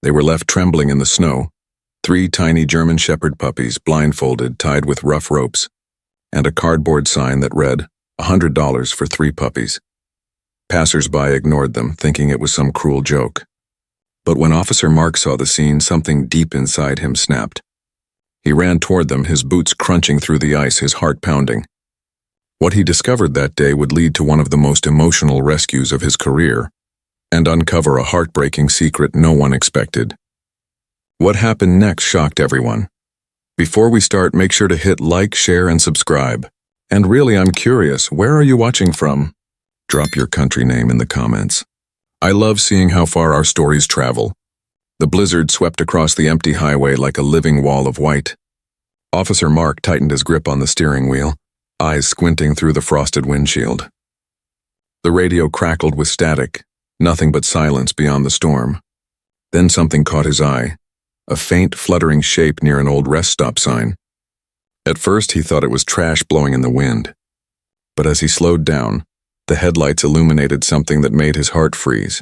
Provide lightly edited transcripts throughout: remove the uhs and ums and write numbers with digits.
They were left trembling in the snow, 3 tiny German Shepherd puppies blindfolded, tied with rough ropes, and a cardboard sign that read, $100 for 3 puppies. Passers-by ignored them, thinking it was some cruel joke. But when Officer Mark saw the scene, something deep inside him snapped. He ran toward them, his boots crunching through the ice, his heart pounding. What he discovered that day would lead to one of the most emotional rescues of his career, and uncover a heartbreaking secret no one expected. What happened next shocked everyone. Before we start, make sure to hit like, share, and subscribe. And really, I'm curious, where are you watching from? Drop your country name in the comments. I love seeing how far our stories travel. The blizzard swept across the empty highway like a living wall of white. Officer Mark tightened his grip on the steering wheel, eyes squinting through the frosted windshield. The radio crackled with static, nothing but silence beyond the storm. Then something caught his eye, a faint, fluttering shape near an old rest stop sign. At first he thought it was trash blowing in the wind. But as he slowed down, the headlights illuminated something that made his heart freeze.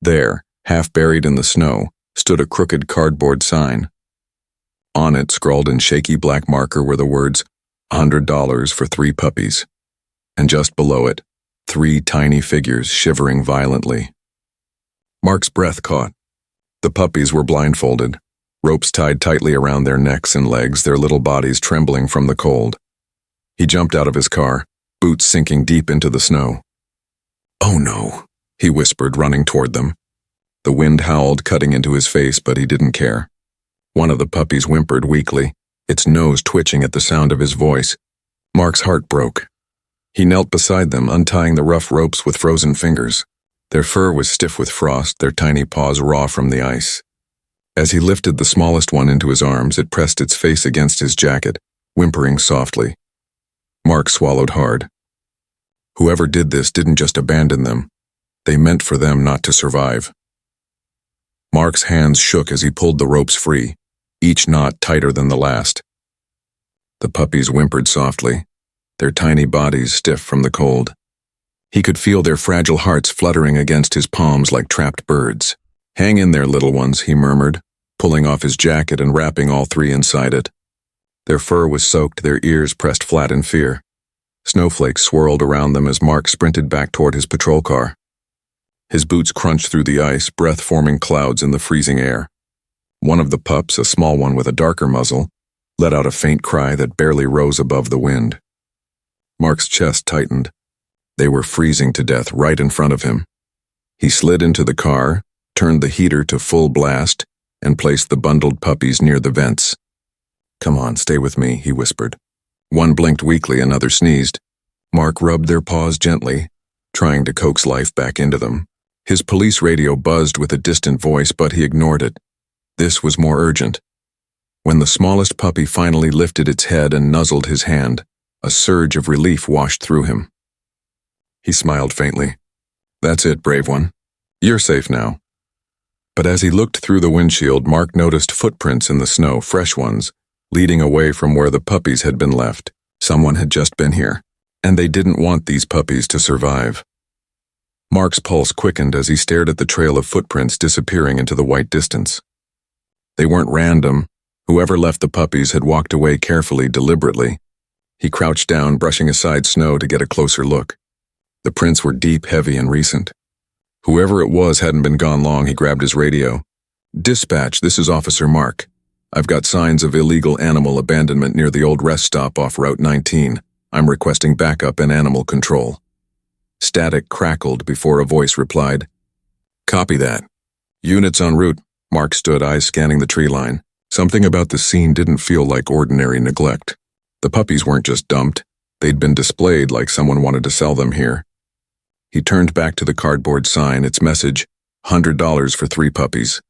There, half buried in the snow, stood a crooked cardboard sign. On it, scrawled in shaky black marker, were the words, $100 for 3 puppies. And just below it, 3 tiny figures shivering violently. Mark's breath caught. The puppies were blindfolded, ropes tied tightly around their necks and legs, their little bodies trembling from the cold. He jumped out of his car, boots sinking deep into the snow. "Oh no," he whispered, running toward them. The wind howled, cutting into his face, but he didn't care. One of the puppies whimpered weakly, its nose twitching at the sound of his voice. Mark's heart broke. He knelt beside them, untying the rough ropes with frozen fingers. Their fur was stiff with frost, their tiny paws raw from the ice. As he lifted the smallest one into his arms, it pressed its face against his jacket, whimpering softly. Mark swallowed hard. Whoever did this didn't just abandon them. They meant for them not to survive. Mark's hands shook as he pulled the ropes free, each knot tighter than the last. The puppies whimpered softly, their tiny bodies stiff from the cold. He could feel their fragile hearts fluttering against his palms like trapped birds. "Hang in there, little ones," he murmured, pulling off his jacket and wrapping all 3 inside it. Their fur was soaked, their ears pressed flat in fear. Snowflakes swirled around them as Mark sprinted back toward his patrol car. His boots crunched through the ice, breath forming clouds in the freezing air. One of the pups, a small one with a darker muzzle, let out a faint cry that barely rose above the wind. Mark's chest tightened. They were freezing to death right in front of him. He slid into the car, turned the heater to full blast, and placed the bundled puppies near the vents. "Come on, stay with me," he whispered. One blinked weakly, another sneezed. Mark rubbed their paws gently, trying to coax life back into them. His police radio buzzed with a distant voice, but he ignored it. This was more urgent. When the smallest puppy finally lifted its head and nuzzled his hand, a surge of relief washed through him. He smiled faintly. "That's it, brave one. You're safe now." But as he looked through the windshield, Mark noticed footprints in the snow, fresh ones, leading away from where the puppies had been left. Someone had just been here, and they didn't want these puppies to survive. Mark's pulse quickened as he stared at the trail of footprints disappearing into the white distance. They weren't random. Whoever left the puppies had walked away carefully, deliberately. He crouched down, brushing aside snow to get a closer look. The prints were deep, heavy, and recent. Whoever it was hadn't been gone long. He grabbed his radio. "Dispatch, this is Officer Mark. I've got signs of illegal animal abandonment near the old rest stop off Route 19. I'm requesting backup and animal control." Static crackled before a voice replied, "Copy that. Units en route." Mark stood, eyes scanning the tree line. Something about the scene didn't feel like ordinary neglect. The puppies weren't just dumped. They'd been displayed like someone wanted to sell them here. He turned back to the cardboard sign, its message, $100 for 3 puppies,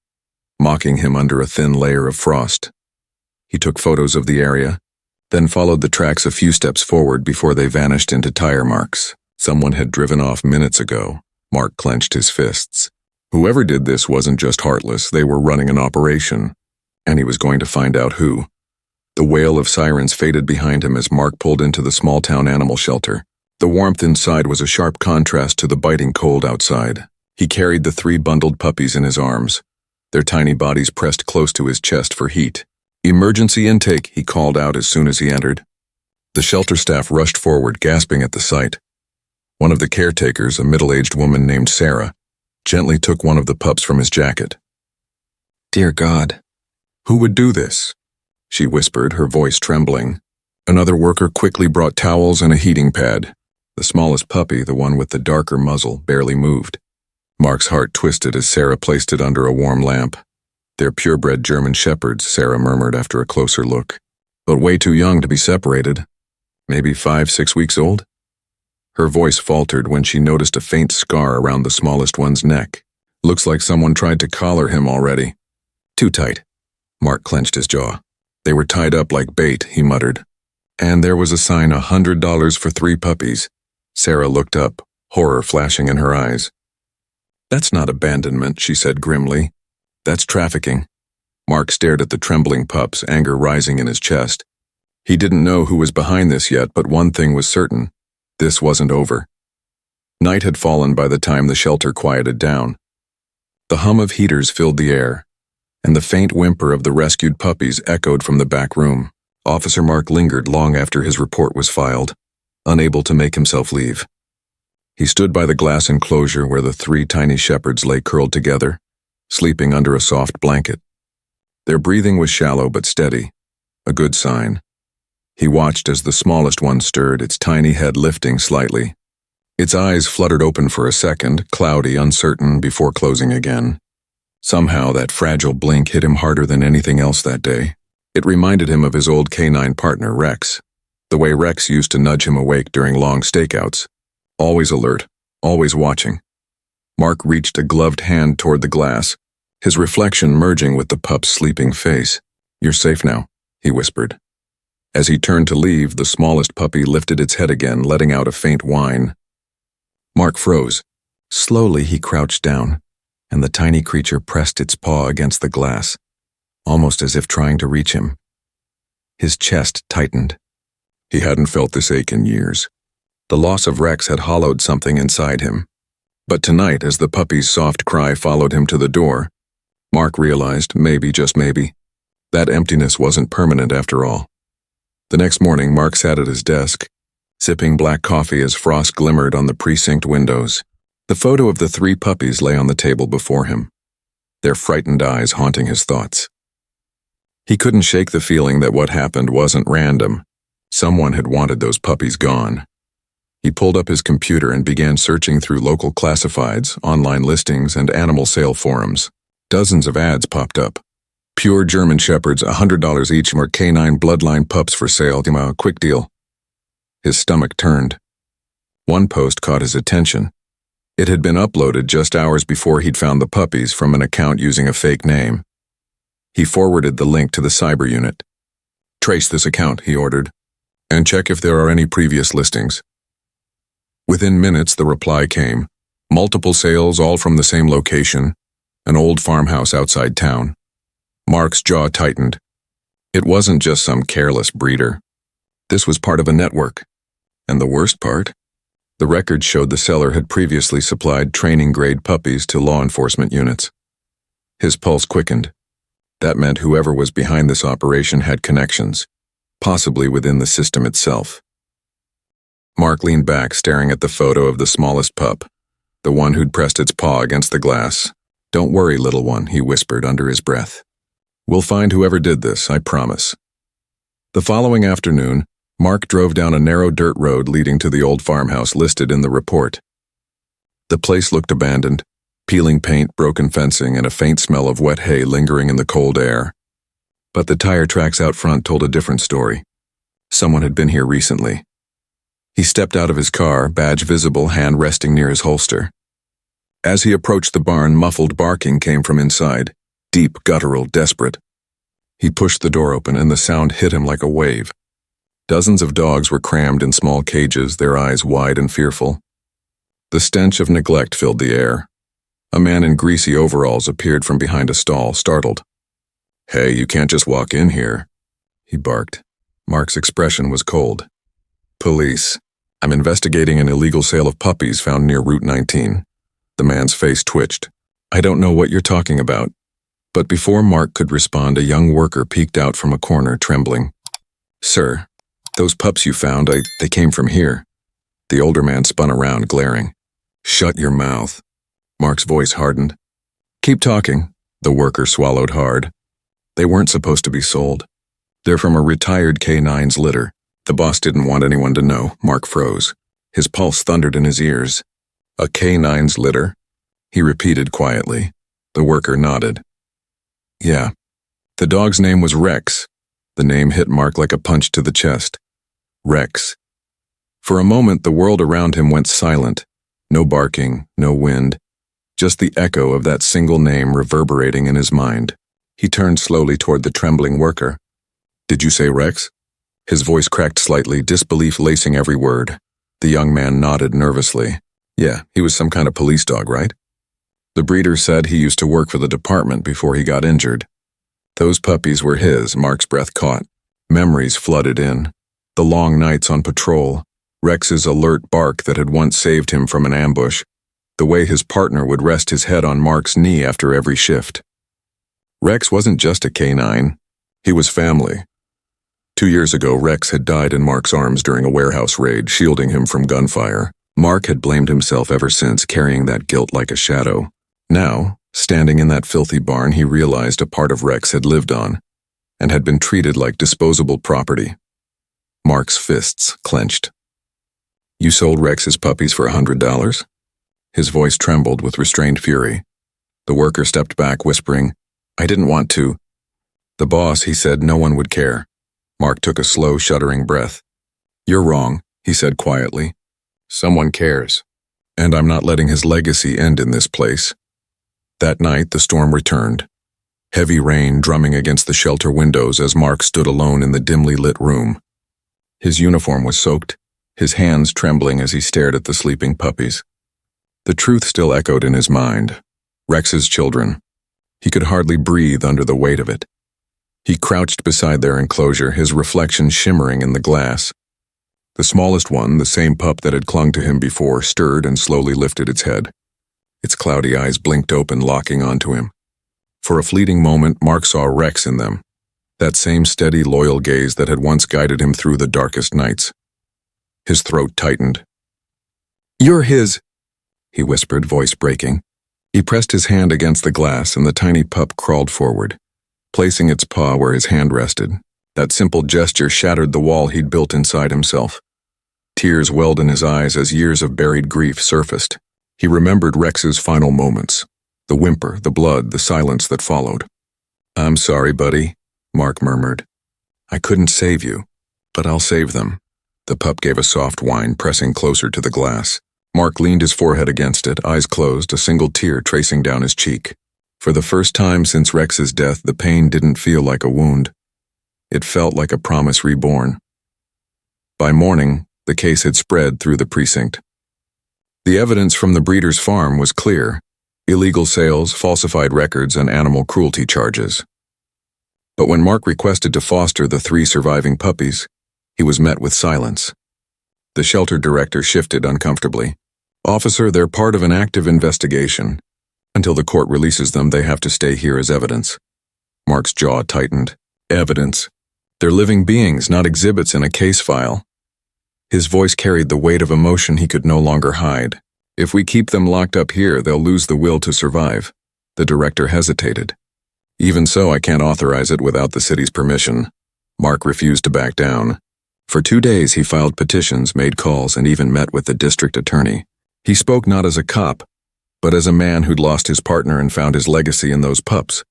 mocking him under a thin layer of frost. He took photos of the area, then followed the tracks a few steps forward before they vanished into tire marks. Someone had driven off minutes ago. Mark clenched his fists. Whoever did this wasn't just heartless, they were running an operation, and he was going to find out who. The wail of sirens faded behind him as Mark pulled into the small-town animal shelter. The warmth inside was a sharp contrast to the biting cold outside. He carried the 3 bundled puppies in his arms, their tiny bodies pressed close to his chest for heat. "Emergency intake," he called out as soon as he entered. The shelter staff rushed forward, gasping at the sight. One of the caretakers, a middle-aged woman named Sarah, gently took one of the pups from his jacket. "Dear God, who would do this?" she whispered, her voice trembling. Another worker quickly brought towels and a heating pad. The smallest puppy, the one with the darker muzzle, barely moved. Mark's heart twisted as Sarah placed it under a warm lamp. "They're purebred German shepherds," Sarah murmured after a closer look. "But way too young to be separated. Maybe 5-6 weeks old?" Her voice faltered when she noticed a faint scar around the smallest one's neck. "Looks like someone tried to collar him already." "Too tight." Mark clenched his jaw. "They were tied up like bait," he muttered. "And there was a sign, $100 for 3 puppies. Sarah looked up, horror flashing in her eyes. "That's not abandonment," she said grimly. "That's trafficking." Mark stared at the trembling pups, anger rising in his chest. He didn't know who was behind this yet, but one thing was certain. This wasn't over. Night had fallen by the time the shelter quieted down. The hum of heaters filled the air, and the faint whimper of the rescued puppies echoed from the back room. Officer Mark lingered long after his report was filed, unable to make himself leave. He stood by the glass enclosure where the 3 tiny shepherds lay curled together, sleeping under a soft blanket. Their breathing was shallow but steady, a good sign. He watched as the smallest one stirred, its tiny head lifting slightly. Its eyes fluttered open for a second, cloudy, uncertain, before closing again. Somehow that fragile blink hit him harder than anything else that day. It reminded him of his old canine partner, Rex. The way Rex used to nudge him awake during long stakeouts. Always alert, always watching. Mark reached a gloved hand toward the glass, his reflection merging with the pup's sleeping face. "You're safe now," he whispered. As he turned to leave, the smallest puppy lifted its head again, letting out a faint whine. Mark froze. Slowly he crouched down, and the tiny creature pressed its paw against the glass, almost as if trying to reach him. His chest tightened. He hadn't felt this ache in years. The loss of Rex had hollowed something inside him. But tonight, as the puppy's soft cry followed him to the door, Mark realized, maybe, just maybe, that emptiness wasn't permanent after all. The next morning, Mark sat at his desk, sipping black coffee as frost glimmered on the precinct windows. The photo of the 3 puppies lay on the table before him, their frightened eyes haunting his thoughts. He couldn't shake the feeling that what happened wasn't random. Someone had wanted those puppies gone. He pulled up his computer and began searching through local classifieds, online listings, and animal sale forums. Dozens of ads popped up. Pure German shepherds, $100 each, more canine bloodline pups for sale, quick deal. His stomach turned. One post caught his attention. It had been uploaded just hours before he'd found the puppies from an account using a fake name. He forwarded the link to the cyber unit. "Trace this account," he ordered, "and check if there are any previous listings." Within minutes, the reply came. Multiple sales, all from the same location, an old farmhouse outside town. Mark's jaw tightened. It wasn't just some careless breeder. This was part of a network. And the worst part? The record showed the seller had previously supplied training-grade puppies to law enforcement units. His pulse quickened. That meant whoever was behind this operation had connections, possibly within the system itself. Mark leaned back, staring at the photo of the smallest pup, the one who'd pressed its paw against the glass. "Don't worry, little one," he whispered under his breath. "We'll find whoever did this, I promise." The following afternoon, Mark drove down a narrow dirt road leading to the old farmhouse listed in the report. The place looked abandoned, peeling paint, broken fencing, and a faint smell of wet hay lingering in the cold air. But the tire tracks out front told a different story. Someone had been here recently. He stepped out of his car, badge visible, hand resting near his holster. As he approached the barn, muffled barking came from inside, deep, guttural, desperate. He pushed the door open, and the sound hit him like a wave. Dozens of dogs were crammed in small cages, their eyes wide and fearful. The stench of neglect filled the air. A man in greasy overalls appeared from behind a stall, startled. "Hey, you can't just walk in here," he barked. Mark's expression was cold. "Police. I'm investigating an illegal sale of puppies found near Route 19. The man's face twitched. "I don't know what you're talking about." But before Mark could respond, a young worker peeked out from a corner, trembling. "Sir, those pups you found, they came from here." The older man spun around, glaring. "Shut your mouth." Mark's voice hardened. "Keep talking." The worker swallowed hard. "They weren't supposed to be sold. They're from a retired K9's litter. The boss didn't want anyone to know." Mark froze. His pulse thundered in his ears. "A K9's litter?" he repeated quietly. The worker nodded. "Yeah. The dog's name was Rex." The name hit Mark like a punch to the chest. Rex. For a moment, the world around him went silent. No barking, no wind. Just the echo of that single name reverberating in his mind. He turned slowly toward the trembling worker. "Did you say Rex?" His voice cracked slightly, disbelief lacing every word. The young man nodded nervously. "Yeah, he was some kind of police dog, right? The breeder said he used to work for the department before he got injured." Those puppies were his. Mark's breath caught. Memories flooded in. The long nights on patrol, Rex's alert bark that had once saved him from an ambush, the way his partner would rest his head on Mark's knee after every shift. Rex wasn't just a K9. He was family. 2 years ago, Rex had died in Mark's arms during a warehouse raid, shielding him from gunfire. Mark had blamed himself ever since, carrying that guilt like a shadow. Now, standing in that filthy barn, he realized a part of Rex had lived on, and had been treated like disposable property. Mark's fists clenched. "You sold Rex's puppies for $100? His voice trembled with restrained fury. The worker stepped back, whispering, "I didn't want to." "The boss, he said no one would care." Mark took a slow, shuddering breath. "You're wrong," he said quietly. "Someone cares. And I'm not letting his legacy end in this place." That night, the storm returned. Heavy rain drumming against the shelter windows as Mark stood alone in the dimly lit room. His uniform was soaked, his hands trembling as he stared at the sleeping puppies. The truth still echoed in his mind. Rex's children. He could hardly breathe under the weight of it. He crouched beside their enclosure, his reflection shimmering in the glass. The smallest one, the same pup that had clung to him before, stirred and slowly lifted its head. Its cloudy eyes blinked open, locking onto him. For a fleeting moment, Mark saw Rex in them, that same steady, loyal gaze that had once guided him through the darkest nights. His throat tightened. "You're his," he whispered, voice breaking. He pressed his hand against the glass, and the tiny pup crawled forward, placing its paw where his hand rested. That simple gesture shattered the wall he'd built inside himself. Tears welled in his eyes as years of buried grief surfaced. He remembered Rex's final moments, the whimper, the blood, the silence that followed. "I'm sorry, buddy," Mark murmured. "I couldn't save you, but I'll save them." The pup gave a soft whine, pressing closer to the glass. Mark leaned his forehead against it, eyes closed, a single tear tracing down his cheek. For the first time since Rex's death, the pain didn't feel like a wound. It felt like a promise reborn. By morning, the case had spread through the precinct. The evidence from the breeder's farm was clear: illegal sales, falsified records, and animal cruelty charges. But when Mark requested to foster the 3 surviving puppies, he was met with silence. The shelter director shifted uncomfortably. "Officer, they're part of an active investigation. Until the court releases them, they have to stay here as evidence." Mark's jaw tightened. Evidence. They're living beings, not exhibits in a case file. His voice carried the weight of emotion he could no longer hide. "If we keep them locked up here, they'll lose the will to survive." The director hesitated. "Even so, I can't authorize it without the city's permission." Mark refused to back down. For 2 days, he filed petitions, made calls, and even met with the district attorney. He spoke not as a cop, but as a man who'd lost his partner and found his legacy in those pups.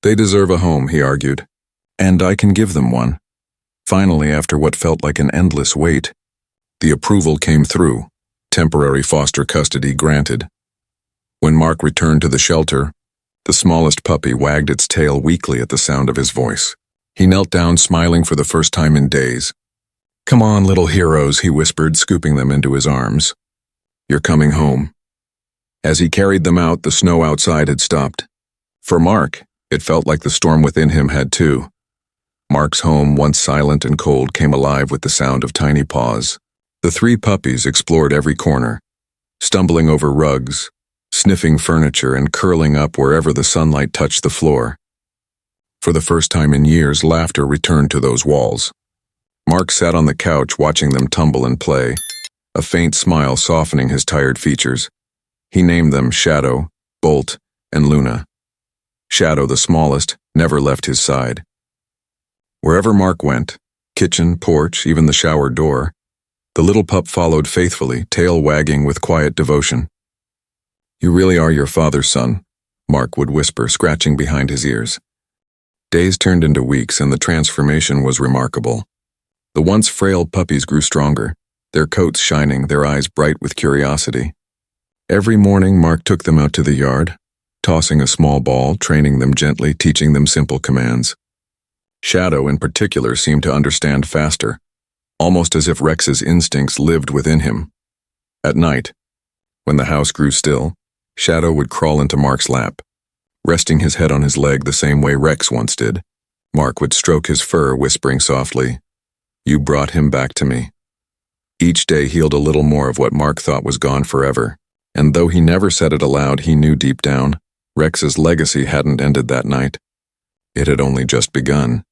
"They deserve a home," he argued, "and I can give them one." Finally, after what felt like an endless wait, the approval came through. Temporary foster custody granted. When Mark returned to the shelter, the smallest puppy wagged its tail weakly at the sound of his voice. He knelt down, smiling for the first time in days. "Come on, little heroes," he whispered, scooping them into his arms. "You're coming home." As he carried them out, the snow outside had stopped. For Mark, it felt like the storm within him had too. Mark's home, once silent and cold, came alive with the sound of tiny paws. The 3 puppies explored every corner, stumbling over rugs, sniffing furniture and curling up wherever the sunlight touched the floor. For the first time in years, laughter returned to those walls. Mark sat on the couch watching them tumble and play, a faint smile softening his tired features. He named them Shadow, Bolt, and Luna. Shadow, the smallest, never left his side. Wherever Mark went, kitchen, porch, even the shower door, the little pup followed faithfully, tail wagging with quiet devotion. "You really are your father's son," Mark would whisper, scratching behind his ears. Days turned into weeks, and the transformation was remarkable. The once frail puppies grew stronger, their coats shining, their eyes bright with curiosity. Every morning, Mark took them out to the yard, tossing a small ball, training them gently, teaching them simple commands. Shadow, in particular, seemed to understand faster, almost as if Rex's instincts lived within him. At night, when the house grew still, Shadow would crawl into Mark's lap, resting his head on his leg the same way Rex once did. Mark would stroke his fur, whispering softly, "You brought him back to me." Each day healed a little more of what Mark thought was gone forever, and though he never said it aloud, he knew deep down, Rex's legacy hadn't ended that night. It had only just begun.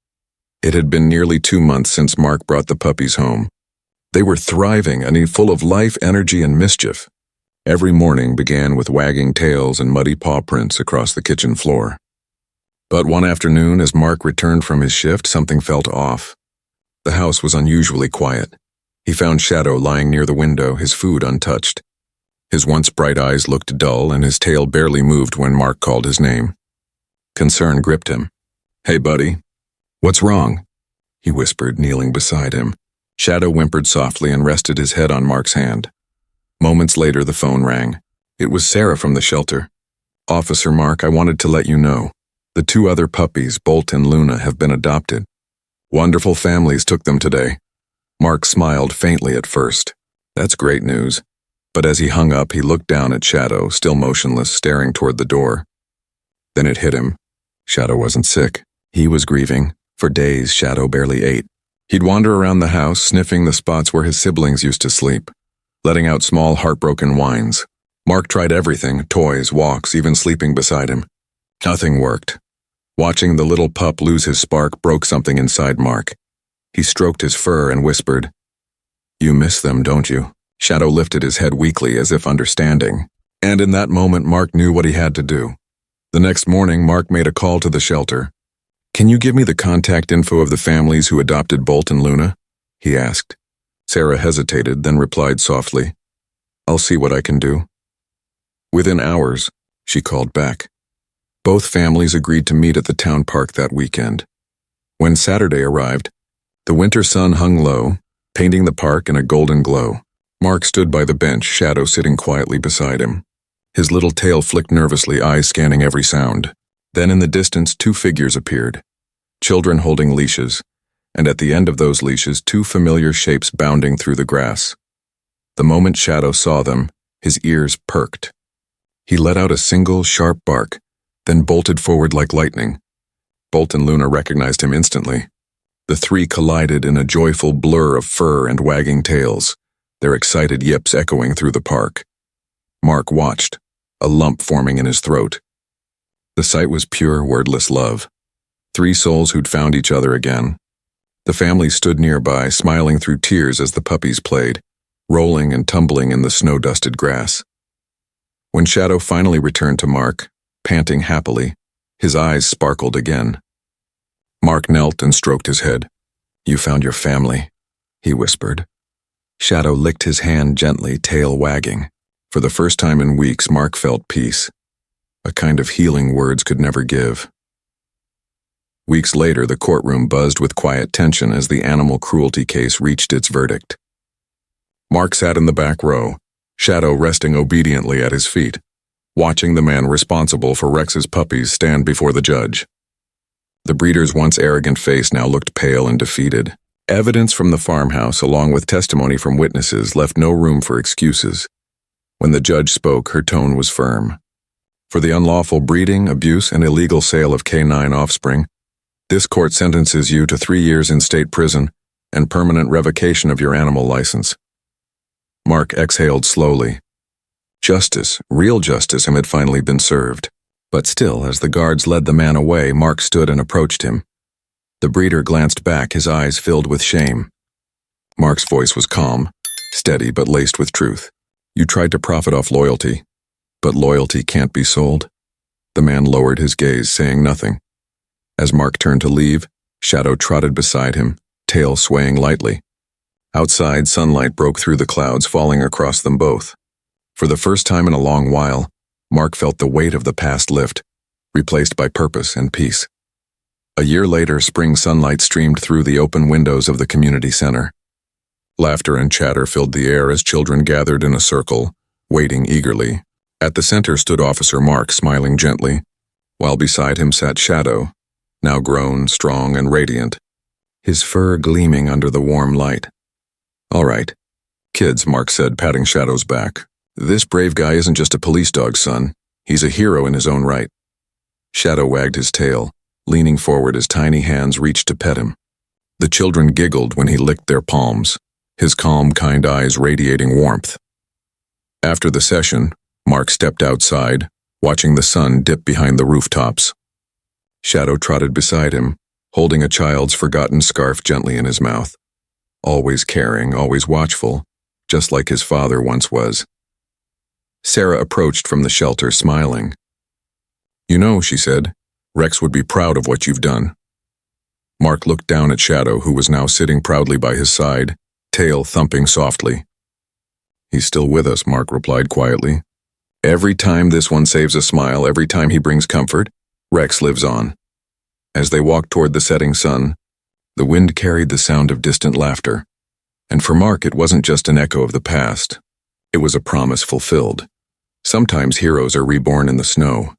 It had been nearly 2 months since Mark brought the puppies home. They were thriving and full of life, energy, and mischief. Every morning began with wagging tails and muddy paw prints across the kitchen floor. But one afternoon, as Mark returned from his shift, something felt off. The house was unusually quiet. He found Shadow lying near the window, his food untouched. His once bright eyes looked dull, and his tail barely moved when Mark called his name. Concern gripped him. "Hey, buddy. What's wrong?" he whispered, kneeling beside him. Shadow whimpered softly and rested his head on Mark's hand. Moments later, the phone rang. It was Sarah from the shelter. "Officer Mark, I wanted to let you know. The 2 other puppies, Bolt and Luna, have been adopted. Wonderful families took them today." Mark smiled faintly at first. That's great news. But as he hung up, he looked down at Shadow, still motionless, staring toward the door. Then it hit him. Shadow wasn't sick. He was grieving. For days, Shadow barely ate. He'd wander around the house, sniffing the spots where his siblings used to sleep, letting out small, heartbroken whines. Mark tried everything, toys, walks, even sleeping beside him. Nothing worked. Watching the little pup lose his spark broke something inside Mark. He stroked his fur and whispered, "You miss them, don't you?" Shadow lifted his head weakly as if understanding, and in that moment Mark knew what he had to do. The next morning, Mark made a call to the shelter. "Can you give me the contact info of the families who adopted Bolt and Luna?" he asked. Sarah hesitated, then replied softly, "I'll see what I can do." Within hours, she called back. Both families agreed to meet at the town park that weekend. When Saturday arrived, the winter sun hung low, painting the park in a golden glow. Mark stood by the bench, Shadow sitting quietly beside him. His little tail flicked nervously, eyes scanning every sound. Then in the distance, 2 figures appeared, children holding leashes, and at the end of those leashes, 2 familiar shapes bounding through the grass. The moment Shadow saw them, his ears perked. He let out a single, sharp bark, then bolted forward like lightning. Bolt and Luna recognized him instantly. The 3 collided in a joyful blur of fur and wagging tails, their excited yips echoing through the park. Mark watched, a lump forming in his throat. The sight was pure, wordless love. 3 souls who'd found each other again. The family stood nearby, smiling through tears as the puppies played, rolling and tumbling in the snow-dusted grass. When Shadow finally returned to Mark, panting happily, his eyes sparkled again. Mark knelt and stroked his head. "You found your family," he whispered. Shadow licked his hand gently, tail wagging. For the first time in weeks, Mark felt peace, a kind of healing words could never give. Weeks later, the courtroom buzzed with quiet tension as the animal cruelty case reached its verdict. Mark sat in the back row, Shadow resting obediently at his feet, watching the man responsible for Rex's puppies stand before the judge. The breeder's once arrogant face now looked pale and defeated. Evidence from the farmhouse, along with testimony from witnesses, left no room for excuses. When the judge spoke, her tone was firm. For the unlawful breeding, abuse, and illegal sale of canine offspring, this court sentences you to 3 years in state prison and permanent revocation of your animal license. Mark exhaled slowly. Justice, real justice, had finally been served. But still, as the guards led the man away, Mark stood and approached him. The breeder glanced back, his eyes filled with shame. Mark's voice was calm, steady but laced with truth. You tried to profit off loyalty, but loyalty can't be sold. The man lowered his gaze, saying nothing. As Mark turned to leave, Shadow trotted beside him, tail swaying lightly. Outside, sunlight broke through the clouds, falling across them both. For the first time in a long while, Mark felt the weight of the past lift, replaced by purpose and peace. A year later, spring sunlight streamed through the open windows of the community center. Laughter and chatter filled the air as children gathered in a circle, waiting eagerly. At the center stood Officer Mark, smiling gently, while beside him sat Shadow, now grown, strong, and radiant, his fur gleaming under the warm light. All right, kids, Mark said, patting Shadow's back. This brave guy isn't just a police dog, son. He's a hero in his own right. Shadow wagged his tail, leaning forward as tiny hands reached to pet him. The children giggled when he licked their palms, his calm, kind eyes radiating warmth. After the session, Mark stepped outside, watching the sun dip behind the rooftops. Shadow trotted beside him, holding a child's forgotten scarf gently in his mouth. Always caring, always watchful, just like his father once was. Sarah approached from the shelter, smiling. You know, she said, Rex would be proud of what you've done. Mark looked down at Shadow, who was now sitting proudly by his side, tail thumping softly. He's still with us, Mark replied quietly. Every time this one saves a smile, every time he brings comfort, Rex lives on. As they walked toward the setting sun, the wind carried the sound of distant laughter. And for Mark, it wasn't just an echo of the past. It was a promise fulfilled. Sometimes heroes are reborn in the snow,